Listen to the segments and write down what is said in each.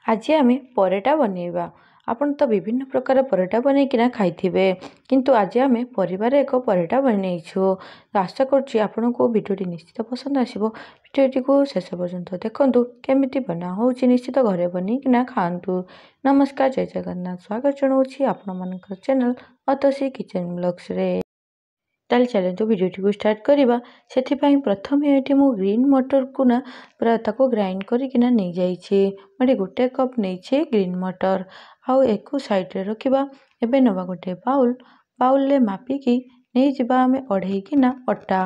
आज आम परेटा बनैबा। आपण तो विभिन्न प्रकार परेटा बनैकिना खाइथिबे, किंतु आज आम परिवार एक परेटा बनैछु। आशा करुच्ची आपनको भिडियोटी निश्चित पसंद आसिबो। भिडियोटी को शेष पर्यंत देखंतु केमिति बना होउची निश्चित घरे बनैकिना खांतु। नमस्कार, जय जगन्नाथ। स्वागत जनाउछि आपण मानकर चैनल अतोसी किचन ब्लॉग्स रे। ताले चलते भिडियोटी को स्टार्ट करवा। से प्रथम ये मु ग्रीन मटर को ना पूरा ताको ग्राइंड करकिना नहीं जाइए। मैं गोटे कप नहीं ग्रीन मटर आउ एक साइड रे रखिबा। एबे नवा गोटे बाउल ले मापिकी नहीं जावा आम अढ़ेकिना अटा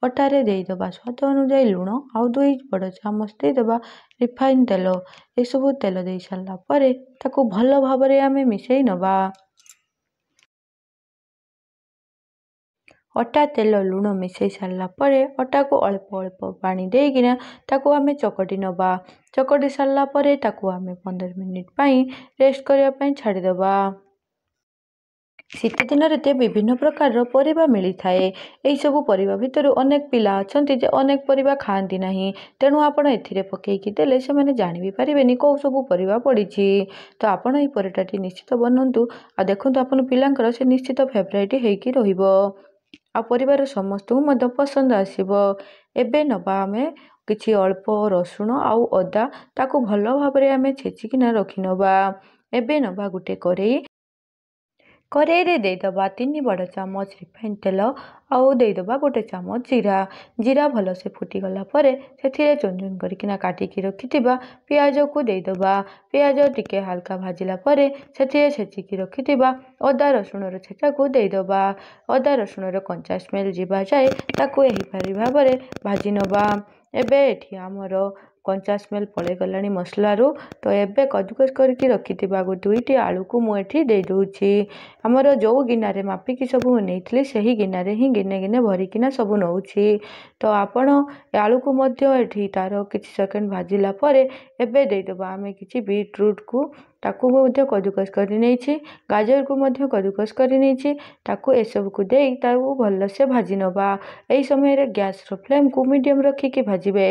अटारे देदबा स्वाद अनुजाई लुण आउ 2 बड़ चामच देदबा रिफाइन तेल। ए सब तेल दे सारा पर ताको भल भाव आम मिसई नबा। अटा तेल लुण मिसई सारा पर अटा को अल्प अल्प पानी देकिना ताको आमे चकटी नबा। चकटी सारा पर ताको आमे 15 मिनिट पाई रेस्ट करिया पाई छाड़ी दबा। शीत दिन रे विभिन्न प्रकार परिबा मिली थाए। एई सब परिबा भितर अनेक पिला अछंती जे अनेक परिबा खाआंती नाही, तेणु आपण एथिरे पकेइकी देले से माने जानि भी परिबेनी को सब परिबा पड़ीची। तो आपण एई परेटाटी निश्चित बनंतु आ देखंतु आपण पिलांकर से निश्चित फेवरेट हेकी रहिबो आ परिवार समस्त मध्य पसंद आसिबो। एबे नबा आमे किछि अल्प रसुण आउ अदा ताको भल भाव आमे छेचिकिना रखि नबा। एबे नबा गुटे करेई रे देदबा 3 बड़ चामच रिफाइन तेल आउ देदबा गोटे चामच जीरा भल से फुटी गला परे सेथिरे चुन चुन करकिना काटिकी रखिथिबा पियाज को देदबा। पियाज टिके हल्का भाजिला परे सेथिरे छेचिकी रखिथिबा अदा रसुण रो छेचा को देदबा। अदा रसुण रो कंचा स्मेल जिबा जाए ताको एही परि भाबरे भाजी नबा। एबे एठी हमरो कंचा स्मेल पळे गलानी मसला रो। तो एबे कदुकस करके रखिथिबा गो 2टी आलू को मु एठी दे दोछि। हमरो जो गिनारे मापिकी सब नेइथली सही गिनारे ही गिने गिने भरिकिना सब नउछि। तो आपण आलू को मध्य एठी तारो किछि सेकंड भाजिला परे एबे देदबा आमे किछि बीटरूट को ताको मध्य कदुकस करि नेछि। गाजर को मध्य कदुकस करि नेछि। ताको ए सब को देई ताको भल से भाजी नबा। एई समय रे गैस रो फ्लेम को मीडियम रखिकी भाजिबे।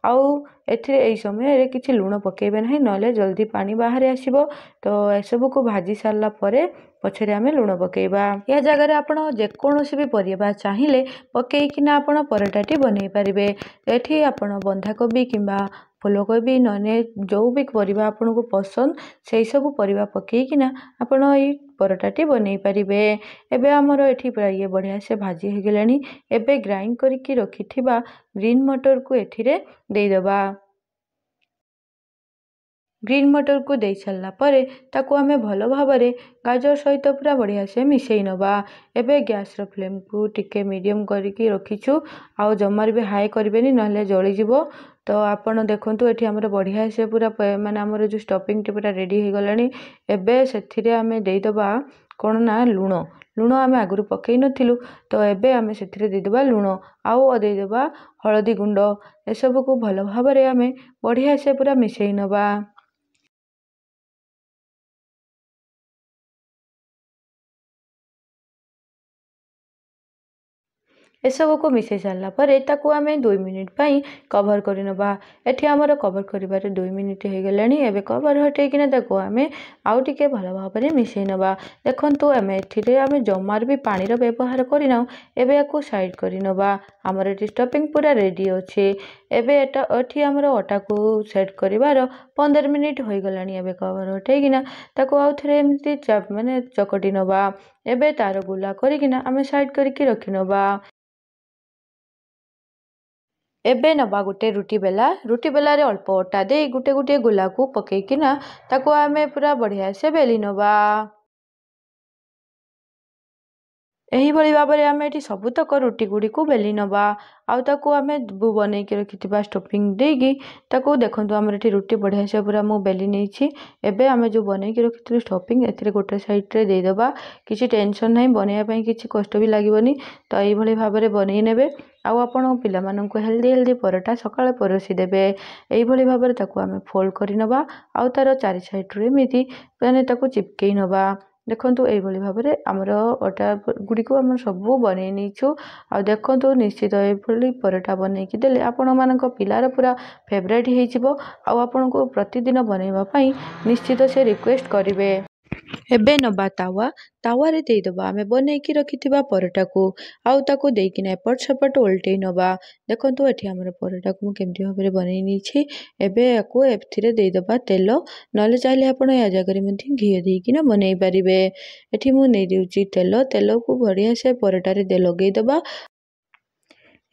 आउ एथिरे एई समय रे किछि लुण पकेबे नाही, नले जल्दी पानी बाहर आसीबो। तो ए सब को भाजी सारला परे पछरे आमे लुण पकेबा। या जगह रे आपण जे कोनोसी भी परिबा चाहिए पकेइकिना आपण परोटाटी बनै परिबे। एठी आपण बंधाकोबी किंबा फूलकोबी नने जो भी परिबा आपण को पसंद से सब परिबा पकेइकिना आपण एई परोटाटी बनै परिबे। एबे हमर एठी पूरा ये बढ़िया से भाजी हे गेलानी। एबे ग्राइंड करके रखिथिबा ग्रीन मटर को एथिरे देदबा। ग्रीन मटर को दे सारा परे ताको आमे भल भावरे गाजर सहित पूरा बढ़िया से मिसई नबा। एबे गैस रो फ्लेम को टिके मीडियम करके रखिछु आउ जमार भी हाई करबेनी नहले जळी जिवो। तो आपण देखंतु एठी हमर बढ़िया से पूरा माने हमर जो स्टफिंग टी पूरा रेडी हे गलानी। एबे सेथिरे आमे देदबा कोन ना लुण आमे आगुरु पकेई नथिलु। तो एबे आमे सेथिरे देदबा लुण आउ देदबा हळदी गुंड। ए सब को भल भावरे आमे बढ़िया से पूरा मिसई नबा। ए सब को मिसई सारा परे ताको आमे 2 मिनिट पाई कवर करि नबा। एठी हमर कवर करिबारे 2 मिनिट हे गेलानी। एबे कवर हटेकिना ताको आमे आउ टिके भल भाबरे मिसई नबा। देखंतु आमे एथिरे आमे जमार भी पानी रो व्यवहार करिना। एबे याको साइड करि नबा। हमर एठी स्टफिंग पूरा रेडी अछि। एबे एठी हमर अटा को सेट करिबार 15 मिनिट होई गलानी। एबे कवर हटेकिना ताको आउ थरे एमति माने चकटी नबा। एबे तार गुला करिकिना आमे साइड करके रखि नबा। एबे नबा गुटे रुटी बेला रे अल्प अटा दे गुटे गुटे गुला को पकेइकिना ताको आमे पूरा बढ़िया से बेली नबा। एही भली भाबरे आमे एठी सबुतक रुटी गुडी को बेली नबा। आउ ताको आमे बनै के रखिथिबा स्टफिंग देगी ताको देखंतु हमर एठी रुटी बढ़िया से पूरा मु बेली नेछि। एबे आमे जो बनै के रखिथिलु स्टफिंग एथिरे गोटे साइड रे दे दबा। किछि टेंशन नाही, बनैया पई किछि कष्ट भी लागिवनी। तो एही भली भाबरे बनै नेबे। आउ आपण पिला माननकु हेल्दी परोटा सकाळे परोसी देबे। एही भली भाबरे ताको आमे फोल्ड करि नबा। आउ तार चारि साइड रे एमिति माने ताको चिपकेई नबा। ଦେଖନ୍ତୁ ଏଇଭଳି ଭାବରେ ଆମର ଅଟା ଗୁଡ଼ିକୁ ଆମେ ସବୁ ବନେଇ ନେଇଛୁ। ଆଉ ଦେଖନ୍ତୁ ନିଶ୍ଚିତ ଏଭଳି ପରଟା ବନେଇକି ଦେଲେ ଆପଣମାନଙ୍କ ପିଲାର ପୁରା ଫେଭରାଇଟ୍ ହେଇଯିବ ଆଉ ଆପଣଙ୍କୁ ପ୍ରତିଦିନ ବନେଇବା ପାଇଁ ନିଶ୍ଚିତ ସେ ରିକ୍ୱେଷ୍ଟ କରିବେ। ଏବେ ନେବା ତାୱାରେ ଦେଇଦେବା ଆମେ ବନେଇକି ରଖିଥିବା ପରଟାକୁ ଆଉ ତାକୁ ଦେଇକିନା ଏପଟ ସେପଟ ଓଲଟେଇ ନେବା। ଦେଖନ୍ତୁ ଏଠି ଆମର ପରଟାକୁ ମୁଁ କେମିତି ଭାବରେ ବନେଇ ନେଇଛି। ଏବେ ୟାକୁ ଏଥିରେ ଦେଇଦେବା ତେଲ, ନହେଲେ ଚାହିଁଲେ ଆପଣ ୟା ଜାଗାରେ ମଧ୍ୟ ଘିଅ ଦେଇକିନା ବନେଇ ପାରିବେ। ଏଠି ମୁଁ ନେଇଦେଉଛି ତେଲକୁ ବଢ଼ିଆ ସେ ପରଟାରେ ଲଗେଇଦେବା।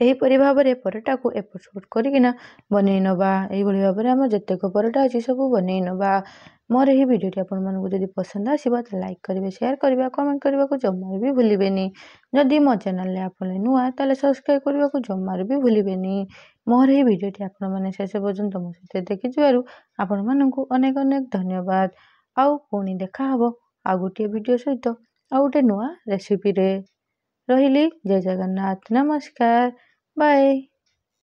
ଏହିପରି ଭାବରେ ପରଟାକୁ ଏପଟ ସେପଟ କରିକିନା ବନେଇ ନେବା। ଏଇଭଳି ଭାବରେ ଆମର ଯେତେକ ପରଟା ଅଛି ସବୁ ବନେଇ ନେବା। ମୋର ଏହି ଭିଡ଼ିଓଟି ଆପଣମାନଙ୍କୁ ଯଦି ପସନ୍ଦ ଆସିବ ତାହେଲେ ଲାଇକ୍ କରିବେ, ସେୟାର କରିବେ, କମେଣ୍ଟ କରିବାକୁ ଜମାରୁ ବି ଭୁଲିବେନି। ଯଦି ମୋ ଚ୍ୟାନେଲରେ ଆପଣ ନୂଆ ତାହେଲେ ସବସ୍କ୍ରାଇବ୍ କରିବାକୁ ଜମାରୁ ବି ଭୁଲିବେନି। ମୋର ଏହି ଭିଡ଼ିଓଟି ଆପଣମାନେ ଶେଷ ପର୍ଯ୍ୟନ୍ତ ମୋ ସହିତ ଦେଖିଥିବାରୁ ଆପଣମାନଙ୍କୁ ଅନେକ ଅନେକ ଧନ୍ୟବାଦ। ଆଉ ପୁଣି ଦେଖାହବ ଆଉ ଗୋଟିଏ ଭିଡ଼ିଓ ସହିତ ଆଉ ଗୋଟେ ନୂଆ ରେସିପିରେ। ରହିଲି, ଜୟ ଜଗନ୍ନାଥ, ନମସ୍କାର, ବାଏ।